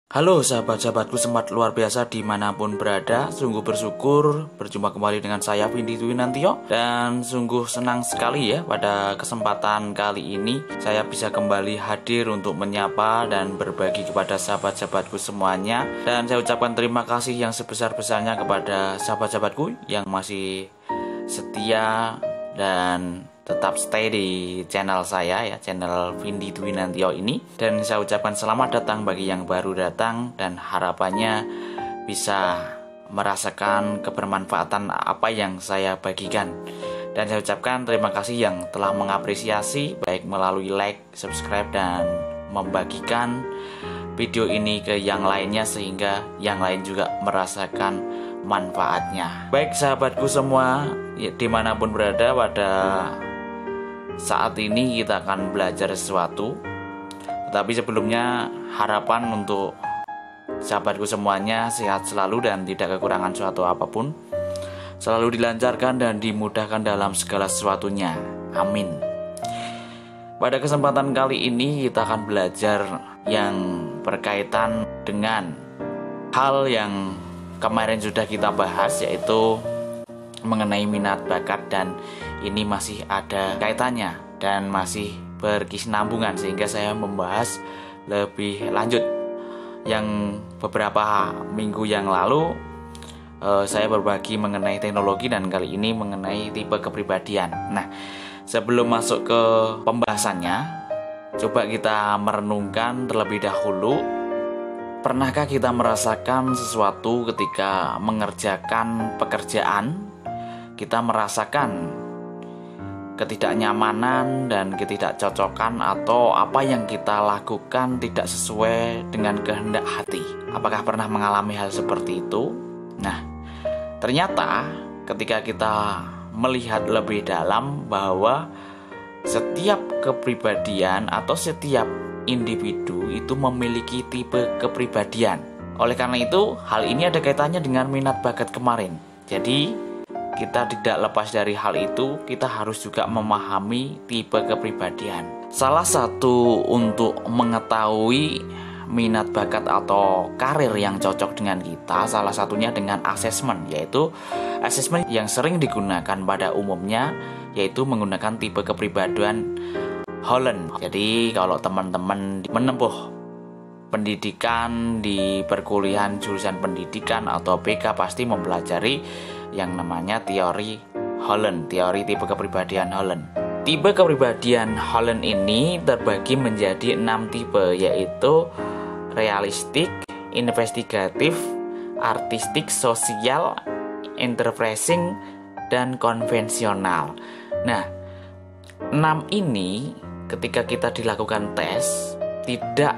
Halo sahabat-sahabatku sempat luar biasa dimanapun berada. Sungguh bersyukur berjumpa kembali dengan saya Windy Dwinantio. Dan sungguh senang sekali ya pada kesempatan kali ini saya bisa kembali hadir untuk menyapa dan berbagi kepada sahabat-sahabatku semuanya. Dan saya ucapkan terima kasih yang sebesar-besarnya kepada sahabat-sahabatku yang masih setia dan tetap stay di channel saya ya, channel Windy Dwinantio ini. Dan saya ucapkan selamat datang bagi yang baru datang dan harapannya bisa merasakan kebermanfaatan apa yang saya bagikan. Dan saya ucapkan terima kasih yang telah mengapresiasi baik melalui like, subscribe dan membagikan video ini ke yang lainnya sehingga yang lain juga merasakan manfaatnya. Baik sahabatku semua ya, dimanapun berada, pada saat ini kita akan belajar sesuatu. Tetapi sebelumnya harapan untuk sahabatku semuanya sehat selalu dan tidak kekurangan suatu apapun, selalu dilancarkan dan dimudahkan dalam segala sesuatunya. Amin. Pada kesempatan kali ini kita akan belajar yang berkaitan dengan hal yang kemarin sudah kita bahas, yaitu mengenai minat bakat, dan ini masih ada kaitannya dan masih berkesinambungan sehingga saya membahas lebih lanjut. Yang beberapa minggu yang lalu saya berbagi mengenai teknologi dan kali ini mengenai tipe kepribadian. Nah, sebelum masuk ke pembahasannya, coba kita merenungkan terlebih dahulu. Pernahkah kita merasakan sesuatu ketika mengerjakan pekerjaan? Kita merasakan ketidaknyamanan dan ketidakcocokan, atau apa yang kita lakukan tidak sesuai dengan kehendak hati. Apakah pernah mengalami hal seperti itu? Nah, ternyata ketika kita melihat lebih dalam bahwa setiap kepribadian atau setiap individu itu memiliki tipe kepribadian. Oleh karena itu, hal ini ada kaitannya dengan minat bakat kemarin. Jadi kita tidak lepas dari hal itu, kita harus juga memahami tipe kepribadian. Salah satu untuk mengetahui minat bakat atau karir yang cocok dengan kita, salah satunya dengan asesmen, yaitu asesmen yang sering digunakan pada umumnya, yaitu menggunakan tipe kepribadian Holland. Jadi kalau teman-teman menempuh pendidikan di perkuliahan jurusan pendidikan atau BK pasti mempelajari yang namanya teori Holland, teori tipe kepribadian Holland. Tipe kepribadian Holland ini terbagi menjadi 6 tipe, yaitu realistik, investigatif, artistik, sosial, enterprising, dan konvensional. Nah, 6 ini ketika kita dilakukan tes tidak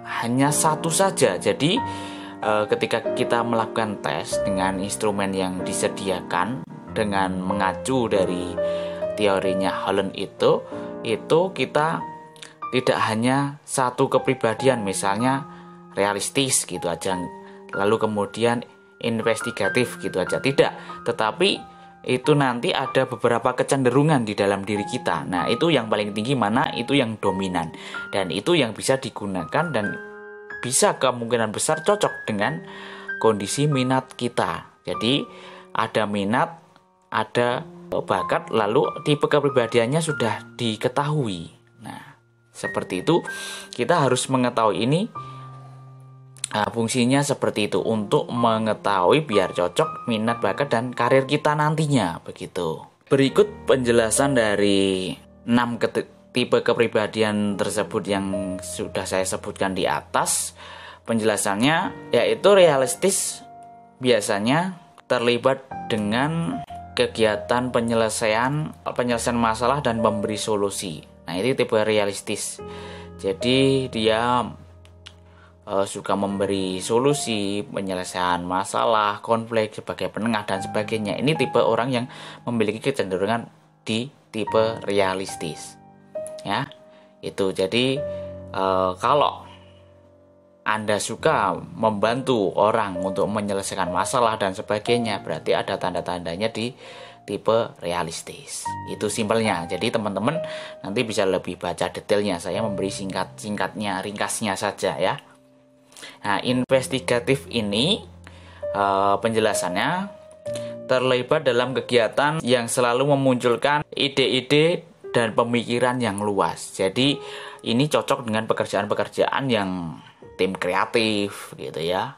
hanya satu saja. Jadi ketika kita melakukan tes dengan instrumen yang disediakan dengan mengacu dari teorinya Holland itu kita tidak hanya satu kepribadian, misalnya realistis gitu aja, lalu kemudian investigatif gitu aja, tidak. Tetapi itu nanti ada beberapa kecenderungan di dalam diri kita. Nah, itu yang paling tinggi mana, itu yang dominan, dan itu yang bisa digunakan dan bisa kemungkinan besar cocok dengan kondisi minat kita. Jadi ada minat, ada bakat, lalu tipe kepribadiannya sudah diketahui. Nah, seperti itu kita harus mengetahui ini. Fungsinya seperti itu, untuk mengetahui biar cocok minat bakat dan karir kita nantinya, begitu. Berikut penjelasan dari 6 tipe kepribadian tersebut yang sudah saya sebutkan di atas. Penjelasannya yaitu realistis biasanya terlibat dengan kegiatan penyelesaian masalah dan memberi solusi. Nah, ini tipe realistis. Jadi dia suka memberi solusi, penyelesaian masalah, konflik sebagai penengah dan sebagainya. Ini tipe orang yang memiliki kecenderungan di tipe realistis. Ya, itu. Jadi kalau Anda suka membantu orang untuk menyelesaikan masalah dan sebagainya, berarti ada tanda-tandanya di tipe realistis. Itu simpelnya. Jadi teman-teman nanti bisa lebih baca detailnya. Saya memberi singkatnya, ringkasnya saja ya. Nah, investigatif ini penjelasannya terlibat dalam kegiatan yang selalu memunculkan ide-ide dan pemikiran yang luas. Jadi ini cocok dengan pekerjaan-pekerjaan yang tim kreatif gitu ya,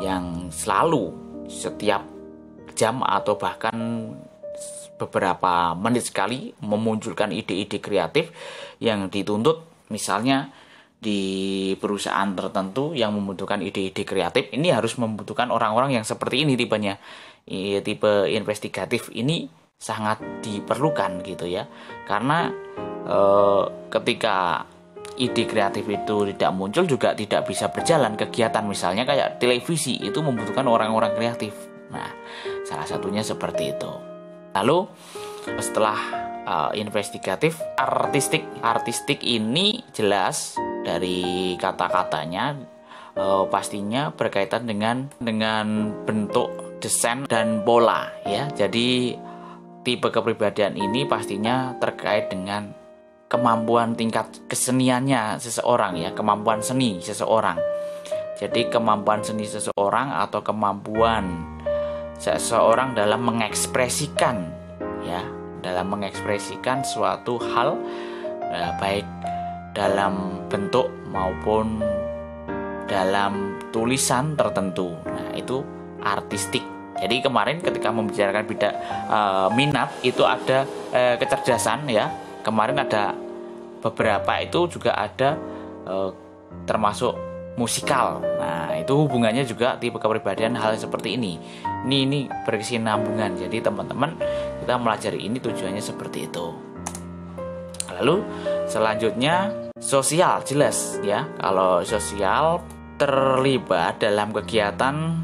yang selalu setiap jam atau bahkan beberapa menit sekali memunculkan ide-ide kreatif yang dituntut. Misalnya di perusahaan tertentu yang membutuhkan ide-ide kreatif, ini harus membutuhkan orang-orang yang seperti ini tipenya. Tipe investigatif ini sangat diperlukan gitu ya, karena ketika ide kreatif itu tidak muncul juga tidak bisa berjalan kegiatan. Misalnya kayak televisi itu membutuhkan orang-orang kreatif. Nah, salah satunya seperti itu. Lalu setelah investigatif, artistik ini jelas dari kata-katanya pastinya berkaitan dengan bentuk, desain dan pola ya. Jadi tipe kepribadian ini pastinya terkait dengan kemampuan tingkat keseniannya seseorang ya, kemampuan seni seseorang. Jadi kemampuan seni seseorang atau kemampuan seseorang dalam mengekspresikan ya, dalam mengekspresikan suatu hal baik dalam bentuk maupun dalam tulisan tertentu. Nah, itu artistik. Jadi kemarin ketika membicarakan minat itu ada kecerdasan ya. Kemarin ada beberapa itu juga ada termasuk musikal. Nah, itu hubungannya juga tipe kepribadian hal seperti ini. Ini berkesinambungan. Jadi teman-teman kita melajari ini tujuannya seperti itu. Lalu selanjutnya sosial, jelas ya. Kalau sosial terlibat dalam kegiatan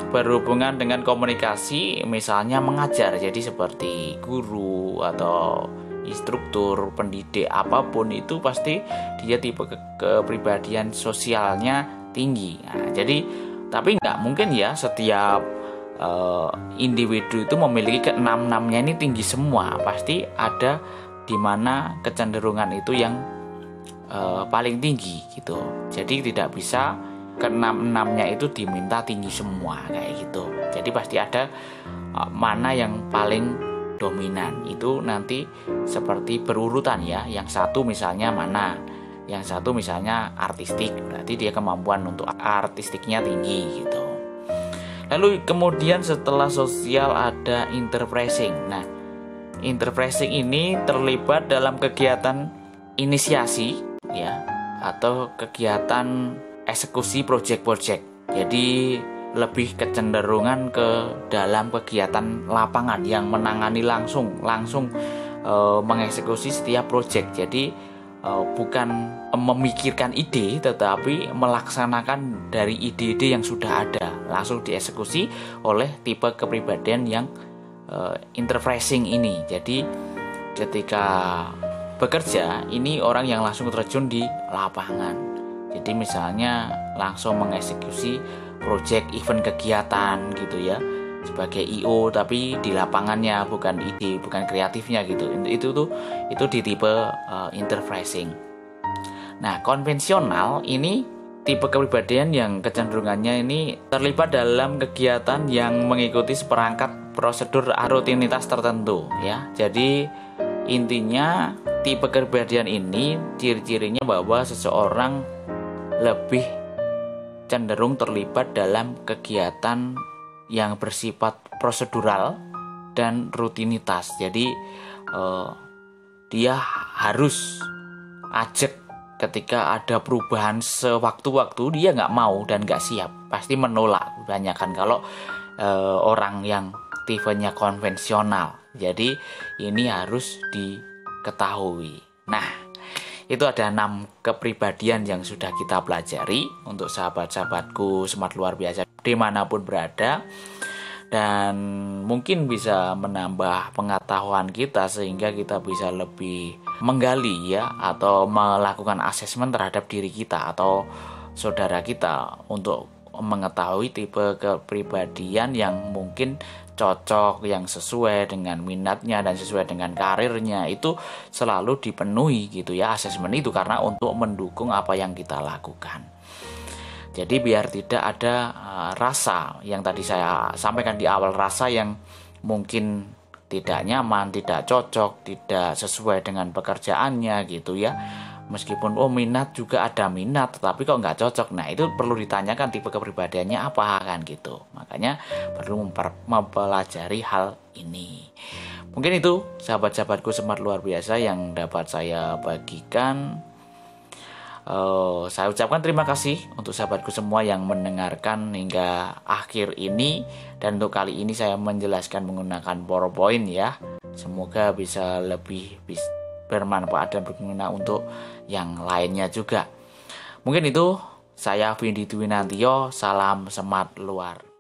berhubungan dengan komunikasi, misalnya mengajar. Jadi seperti guru atau instruktur, pendidik, apapun itu pasti dia tipe kepribadian sosialnya tinggi. Nah, jadi tapi nggak mungkin ya setiap individu itu memiliki keenam-enamnya ini tinggi semua. Pasti ada di mana kecenderungan itu yang paling tinggi gitu. Jadi tidak bisa keenam-enamnya itu diminta tinggi semua kayak gitu. Jadi pasti ada mana yang paling dominan. Itu nanti seperti berurutan ya. Yang satu misalnya mana, yang satu misalnya artistik, berarti dia kemampuan untuk artistiknya tinggi gitu. Lalu kemudian setelah sosial ada interpressing. Nah, interpressing ini terlibat dalam kegiatan inisiasi ya, atau kegiatan eksekusi project-project. Jadi lebih kecenderungan ke dalam kegiatan lapangan yang menangani langsung mengeksekusi setiap project. Jadi bukan memikirkan ide, tetapi melaksanakan dari ide-ide yang sudah ada, langsung dieksekusi oleh tipe kepribadian yang interpressing ini. Jadi ketika bekerja ini orang yang langsung terjun di lapangan. Jadi misalnya langsung mengeksekusi project event kegiatan gitu ya, sebagai IO tapi di lapangannya, bukan ide, bukan kreatifnya gitu. Itu di tipe interpressing. Nah, konvensional ini tipe kepribadian yang kecenderungannya ini terlibat dalam kegiatan yang mengikuti seperangkat prosedur rutinitas tertentu ya. Jadi intinya tipe kepribadian ini ciri-cirinya bahwa seseorang lebih cenderung terlibat dalam kegiatan yang bersifat prosedural dan rutinitas. Jadi dia harus ajak ketika ada perubahan sewaktu-waktu, dia nggak mau dan nggak siap, pasti menolak. Kebanyakan kalau orang yang tipenya konvensional. Jadi ini harus diketahui. Nah, itu ada 6 kepribadian yang sudah kita pelajari untuk sahabat-sahabatku Smart luar biasa dimanapun berada, dan mungkin bisa menambah pengetahuan kita sehingga kita bisa lebih menggali ya, atau melakukan asesmen terhadap diri kita atau saudara kita untuk mengetahui tipe kepribadian yang mungkin cocok, yang sesuai dengan minatnya dan sesuai dengan karirnya, itu selalu dipenuhi gitu ya asesmen itu, karena untuk mendukung apa yang kita lakukan. Jadi biar tidak ada rasa yang tadi saya sampaikan di awal, rasa yang mungkin tidak nyaman, tidak cocok, tidak sesuai dengan pekerjaannya gitu ya. Meskipun minat juga ada minat, tetapi kok nggak cocok. Nah itu perlu ditanyakan tipe kepribadiannya apa kan gitu. Makanya perlu mempelajari hal ini. Mungkin itu sahabat-sahabatku smart luar biasa yang dapat saya bagikan. Saya ucapkan terima kasih untuk sahabatku semua yang mendengarkan hingga akhir ini. Dan untuk kali ini saya menjelaskan menggunakan PowerPoint ya. Semoga bisa lebih bermanfaat dan berguna untuk yang lainnya juga. Mungkin itu, saya Vindi Dwinantio, salam smart luar